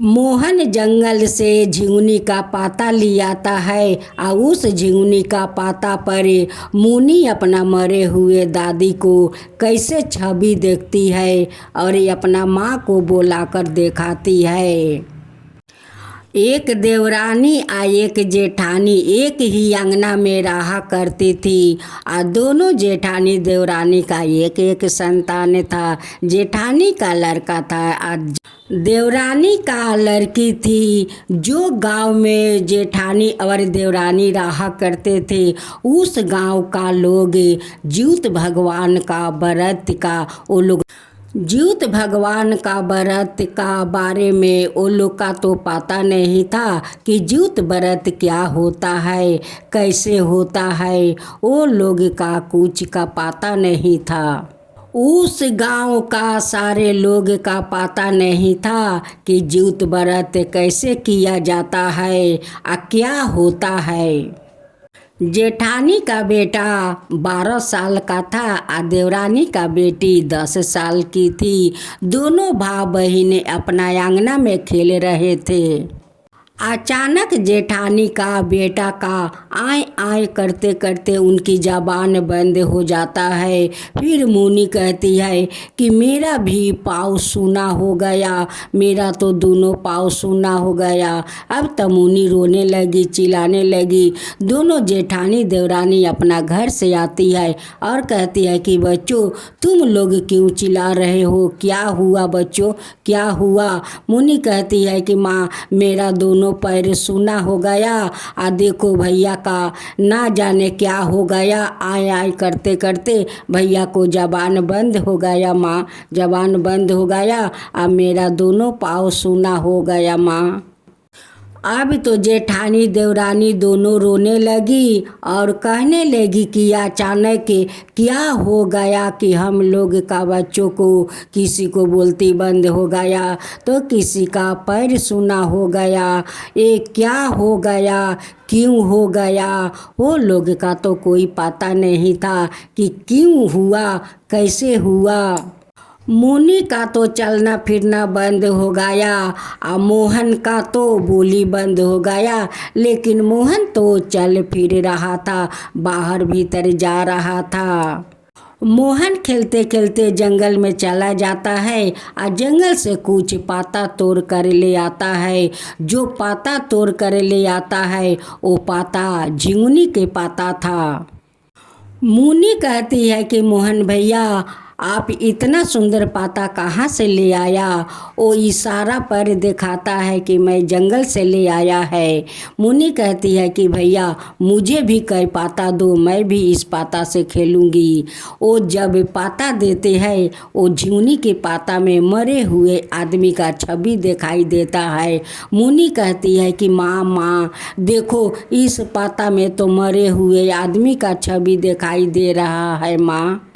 मोहन जंगल से झिंगुनी का पाता लियाता है और उस झिंगुनी का पाता पर मुनी अपना मरे हुए दादी को कैसे छवि देखती है और ये अपना माँ को बुलाकर दिखाती है। एक देवरानी आ एक जेठानी एक ही अंगना में रहा करती थी। और दोनों जेठानी देवरानी का एक एक संतान था। जेठानी का लड़का था, देवरानी का लड़की थी। जो गांव में जेठानी और देवरानी रहा करते थे उस गांव का लोग ज्योत भगवान का व्रत का ज्योत भगवान का व्रत का बारे में वो लोग का तो पता नहीं था कि ज्योत व्रत क्या होता है, कैसे होता है। वो लोग का कुछ का पता नहीं था। उस गांव का सारे लोग का पता नहीं था कि ज्योत व्रत कैसे किया जाता है और क्या होता है। जेठानी का बेटा 12 साल का था और देवरानी का बेटी 10 साल की थी। दोनों भाई बहन अपना आंगना में खेल रहे थे। अचानक जेठानी का बेटा का आय आय करते करते उनकी ज़बान बंद हो जाता है। फिर मुनी कहती है कि मेरा भी पाँव सूना हो गया, मेरा तो दोनों पाँव सूना हो गया। अब तो मुनी रोने लगी, चिल्लाने लगी। दोनों जेठानी देवरानी अपना घर से आती है और कहती है कि बच्चों तुम लोग क्यों चिल्ला रहे हो, क्या हुआ बच्चों, क्या हुआ। मुनी कहती है कि माँ मेरा दोनों पैर सूना हो गया और देखो भैया का ना जाने क्या हो गया, आय आय करते करते भैया को जबान बंद हो गया माँ, जबान बंद हो गया। अब मेरा दोनों पाँव सूना हो गया माँ। अब तो जेठानी देवरानी दोनों रोने लगी और कहने लगी कि अचानक क्या हो गया कि हम लोग का बच्चों को किसी को बोलती बंद हो गया तो किसी का पैर सूना हो गया। ये क्या हो गया, क्यों हो गया। वो लोग का तो कोई पता नहीं था कि क्यों हुआ, कैसे हुआ। मुनी का तो चलना फिरना बंद हो गया और मोहन का तो बोली बंद हो गया। लेकिन मोहन तो चल फिर रहा था, बाहर भीतर जा रहा था। मोहन खेलते खेलते जंगल में चला जाता है और जंगल से कुछ पाता तोड़ कर ले आता है। जो पाता तोड़ कर ले आता है वो पाता झिंगुनी के पाता था। मुनी कहती है कि मोहन भैया आप इतना सुंदर पाता कहाँ से ले आया। वो इशारा पर दिखाता है कि मैं जंगल से ले आया है। मुनी कहती है कि भैया मुझे भी कई पाता दो, मैं भी इस पाता से खेलूँगी। वो जब पाता देते हैं वो झिंगुनी के पाता में मरे हुए आदमी का छवि दिखाई देता है। मुनी कहती है कि माँ देखो इस पाता में तो मरे हुए आदमी का छवि दिखाई दे रहा है माँ।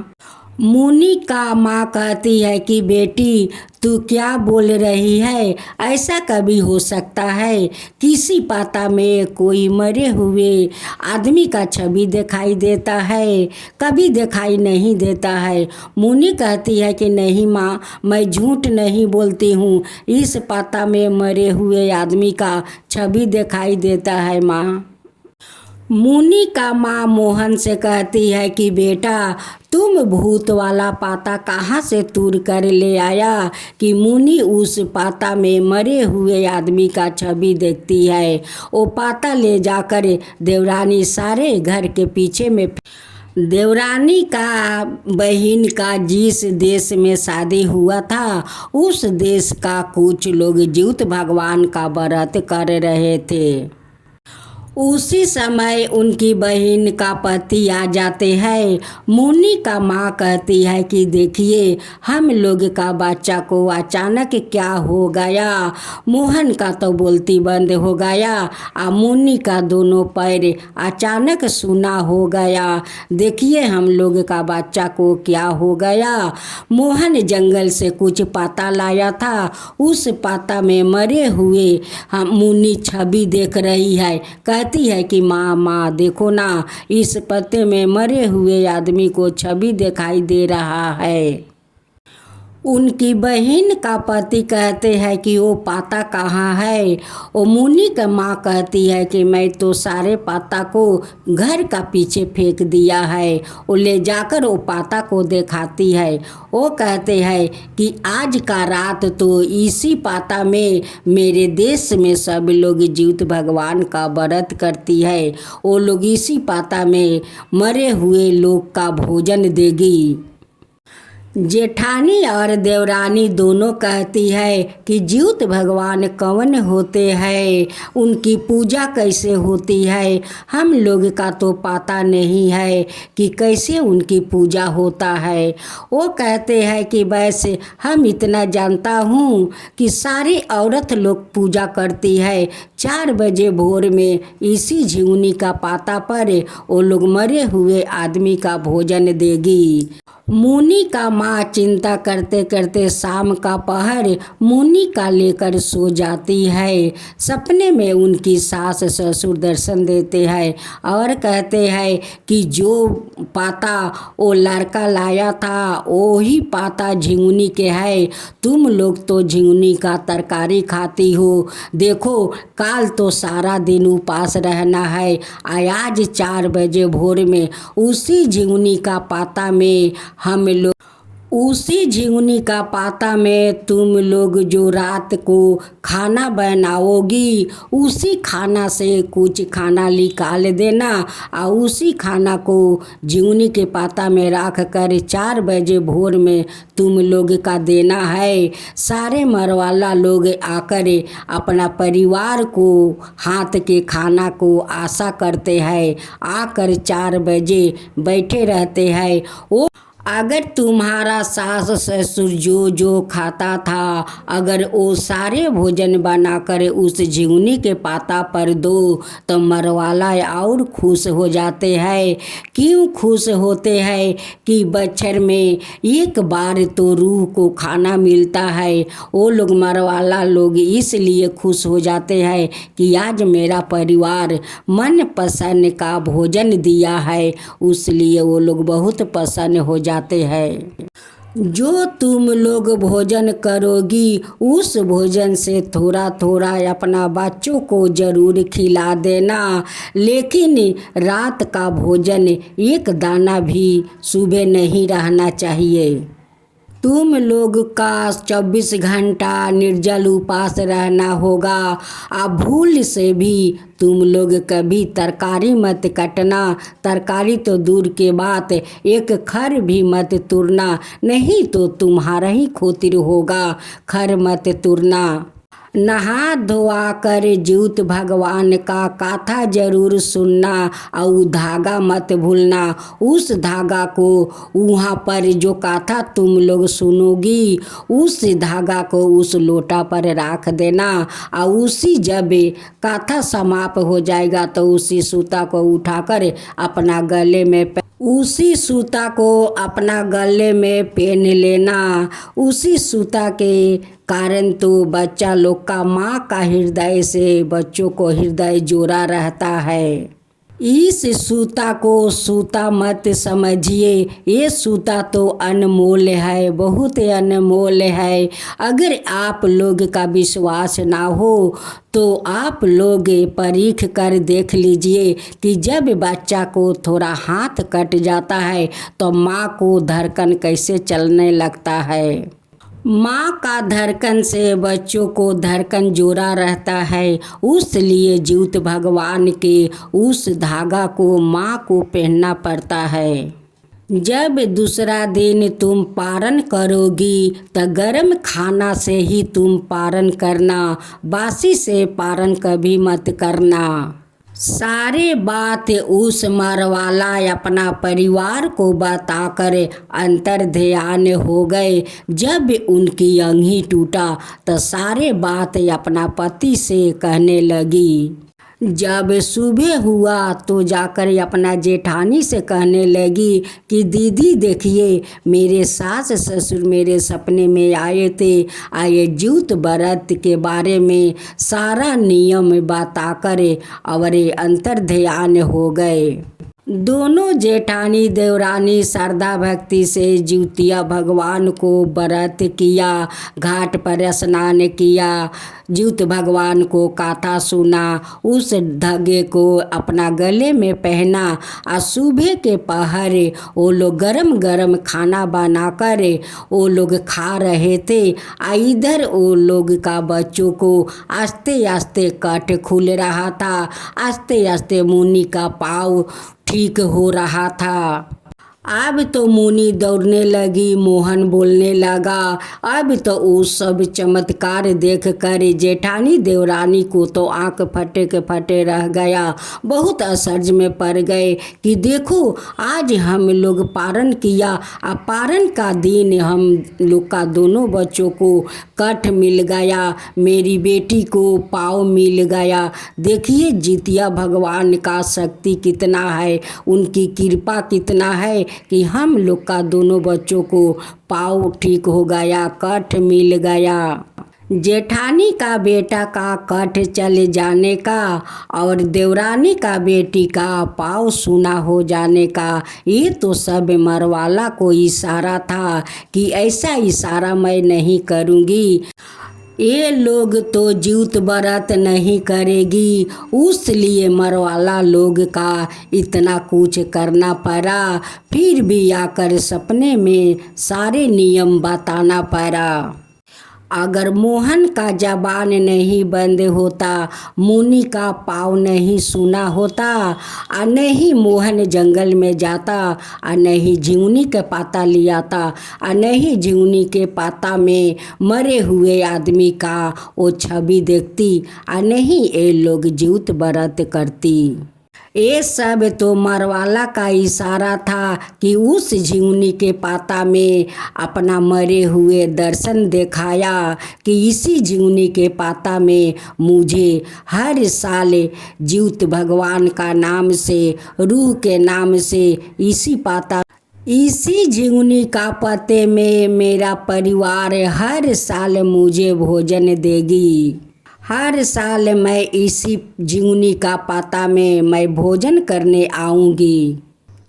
मुनी का माँ कहती है कि बेटी तू क्या बोल रही है, ऐसा कभी हो सकता है। किसी पाता में कोई मरे हुए आदमी का छवि दिखाई देता है, कभी दिखाई नहीं देता है। मुनी कहती है कि नहीं माँ मैं झूठ नहीं बोलती हूँ, इस पाता में मरे हुए आदमी का छवि दिखाई देता है माँ। मुनी का माँ मोहन से कहती है कि बेटा तुम भूत वाला पाता कहाँ से तोड़ कर ले आया कि मुनी उस पाता में मरे हुए आदमी का छवि देखती है। वो पाता ले जाकर देवरानी सारे घर के पीछे में। देवरानी का बहन का जिस देश में शादी हुआ था उस देश का कुछ लोग ज्योत भगवान का व्रत कर रहे थे। उसी समय उनकी बहन का पति आ जाते हैं। मुनी का माँ कहती है कि देखिए हम लोग का बच्चा को अचानक क्या हो गया। मोहन का तो बोलती बंद हो गया और मुनी का दोनों पैर अचानक सूना हो गया। देखिए हम लोग का बच्चा को क्या हो गया। मोहन जंगल से कुछ पाता लाया था, उस पाता में मरे हुए हम मुनी छवि देख रही है। कहती है कि माँ देखो ना इस पत्ते में मरे हुए आदमी को छवि दिखाई दे रहा है। उनकी बहन का पति कहते हैं कि वो पाता कहाँ है। वो मुनि का माँ कहती है कि मैं तो सारे पाता को घर का पीछे फेंक दिया है। वो ले जाकर वो पाता को दिखाती है। वो कहते हैं कि आज का रात तो इसी पाता में मेरे देश में सब लोग जीवित भगवान का व्रत करती है। वो लोग इसी पाता में मरे हुए लोग का भोजन देगी। जेठानी और देवरानी दोनों कहती है कि जीवित भगवान कौन होते हैं, उनकी पूजा कैसे होती है। हम लोग का तो पता नहीं है कि कैसे उनकी पूजा होता है। वो कहते हैं कि वैसे हम इतना जानता हूँ कि सारी औरत लोग पूजा करती है। 4 बजे भोर में इसी झिंगुनी का पाता पर वो लोग मरे हुए आदमी का भोजन देगी। मुनि का माँ चिंता करते करते शाम का पहर मुनि का लेकर सो जाती है। सपने में उनकी सास ससुर दर्शन देते हैं और कहते हैं कि जो पाता वो लड़का लाया था वही पाता झिंगुनी के है। तुम लोग तो झिंगुनी का तरकारी खाती हो। देखो काल तो सारा दिन उपास रहना है। आज 4 बजे भोर में उसी झिंगुनी का पाता में हम लोग उसी झिंगुनी का पाता में तुम लोग जो रात को खाना बनाओगी उसी खाना से कुछ खाना निकाल देना और उसी खाना को झिंगुनी के पाता में रख कर 4 बजे भोर में तुम लोग का देना है। सारे मरवाला लोग आकर अपना परिवार को हाथ के खाना को आशा करते हैं। आकर 4 बजे बैठे रहते हैं। वो अगर तुम्हारा सास ससुर जो जो खाता था अगर वो सारे भोजन बनाकर उस झिंगुनी के पाता पर दो तो मरवाला और खुश हो जाते हैं। क्यों खुश होते हैं कि बच्छर में एक बार तो रूह को खाना मिलता है। वो लोग मरवाला लोग इसलिए खुश हो जाते हैं कि आज मेरा परिवार मन पसंद का भोजन दिया है, इसलिए वो लोग बहुत पसंद हो जाते हैं। जो तुम लोग भोजन करोगी उस भोजन से थोड़ा थोड़ा अपना बच्चों को जरूर खिला देना, लेकिन रात का भोजन एक दाना भी सुबह नहीं रहना चाहिए। तुम लोग का 24 घंटा निर्जल उपास रहना होगा। आप भूल से भी तुम लोग कभी तरकारी मत कटना। तरकारी तो दूर के बात एक खर भी मत तुरना, नहीं तो तुम्हारा ही खोतिर होगा। खर मत तुरना। नहा धोआ कर जीवित भगवान का गाथा जरूर सुनना और धागा मत भूलना। उस धागा को वहाँ पर जो गाथा तुम लोग सुनोगी उस धागा को उस लोटा पर रख देना और उसी जब गाथा समाप्त हो जाएगा तो उसी सूता को उठाकर अपना गले में उसी सूता को अपना गले में पहन लेना। उसी सूता के कारण तो बच्चा लोग का माँ का हृदय से बच्चों को हृदय जोड़ा रहता है। इस सूता को सूता मत समझिए, ये सूता तो अनमोल है, बहुत अनमोल है। अगर आप लोग का विश्वास ना हो तो आप लोग परीख कर देख लीजिए कि जब बच्चा को थोड़ा हाथ कट जाता है तो माँ को धड़कन कैसे चलने लगता है। माँ का धड़कन से बच्चों को धड़कन जोड़ा रहता है, उसलिए जीवित भगवान के उस धागा को माँ को पहनना पड़ता है। जब दूसरा दिन तुम पारण करोगी तो गर्म खाना से ही तुम पारण करना, बासी से पारण कभी मत करना। सारे बात उस मरवाला अपना परिवार को बताकर अंतर ध्यान हो गए। जब उनकी अंगी टूटा तो सारे बात अपना पति से कहने लगी। जब सुबह हुआ तो जाकर अपना जेठानी से कहने लगी कि दीदी देखिए मेरे सास ससुर मेरे सपने में आए थे। आए जीवित व्रत के बारे में सारा नियम बताकर और अंतर ध्यान हो गए। दोनों जेठानी देवरानी श्रद्धा भक्ति से जिउतिया भगवान को व्रत किया, घाट पर स्नान किया, जिउत भगवान को गाथा सुना, उस धागे को अपना गले में पहना। और सुबह के पहर वो लोग गरम गरम खाना बनाकर वो लोग खा रहे थे। इधर वो लोग का बच्चों को आस्ते आस्ते कट खुल रहा था, आस्ते आस्ते मुनि का पाँव ठीक हो रहा था। अब तो मुनि दौड़ने लगी, मोहन बोलने लगा। अब तो वो सब चमत्कार देख कर जेठानी देवरानी को तो आंख फटे के फटे रह गया। बहुत आश्चर्य में पड़ गए कि देखो आज हम लोग पारण किया, और पारण का दिन हम लोग का दोनों बच्चों को कठ मिल गया, मेरी बेटी को पाँव मिल गया। देखिए जितिया भगवान का शक्ति कितना है, उनकी कृपा कितना है कि हम लोग का दोनों बच्चों को पाँव ठीक हो गया, कठ मिल गया। जेठानी का बेटा का कठ चले जाने का और देवरानी का बेटी का पाँव सूना हो जाने का, ये तो सब मरवाला को इशारा था कि ऐसा इशारा मैं नहीं करूँगी। ये लोग तो जिउत व्रत नहीं करेगी, उसलिए मरवाला लोग का इतना कुछ करना पड़ा। फिर भी आकर सपने में सारे नियम बताना पड़ा। अगर मोहन का जबान नहीं बंद होता, मुनि का पाँव नहीं सुना होता, और नहीं मोहन जंगल में जाता, और नहीं झिंगुनी के पाता लियाता, और नहीं झिंगुनी के पाता में मरे हुए आदमी का वो छवि देखती, और नहीं ये लोग जिउत व्रत करती। ये सब तो मरवाला का इशारा था कि उस झिंगुनी के पाता में अपना मरे हुए दर्शन दिखाया कि इसी झिंगुनी के पाता में मुझे हर साल जिउत भगवान का नाम से, रूह के नाम से इसी झिंगुनी का पत्ते में मेरा परिवार हर साल मुझे भोजन देगी। हर साल मैं इसी झिंगुनी का पाता में मैं भोजन करने आऊँगी।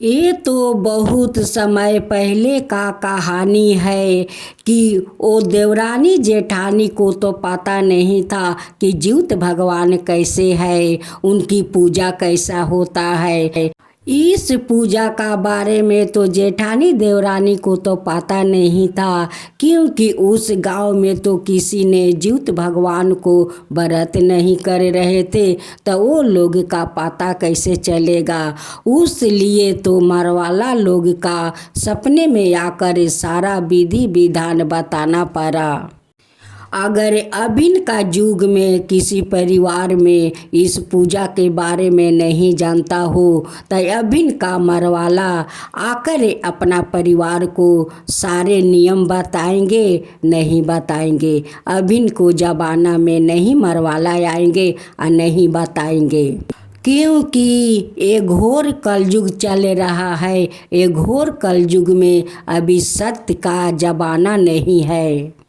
ये तो बहुत समय पहले का कहानी है कि वो देवरानी जेठानी को तो पता नहीं था कि जिउत भगवान कैसे है, उनकी पूजा कैसा होता है। इस पूजा का बारे में तो जेठानी देवरानी को तो पता नहीं था, क्योंकि उस गांव में तो किसी ने जिउत भगवान को व्रत नहीं कर रहे थे, तो वो लोग का पता कैसे चलेगा। उसलिए तो मरवाला लोग का सपने में आकर सारा विधि विधान बताना पड़ा। अगर अभिन का युग में किसी परिवार में इस पूजा के बारे में नहीं जानता हो, तो अभिन का मरवाला आकर अपना परिवार को सारे नियम बताएंगे, नहीं बताएंगे। अभिन को जमाना में नहीं मरवाला आएंगे और नहीं बताएंगे, क्योंकि ये घोर कलयुग चल रहा है। ये घोर कलयुग में अभी सत्य का जमाना नहीं है।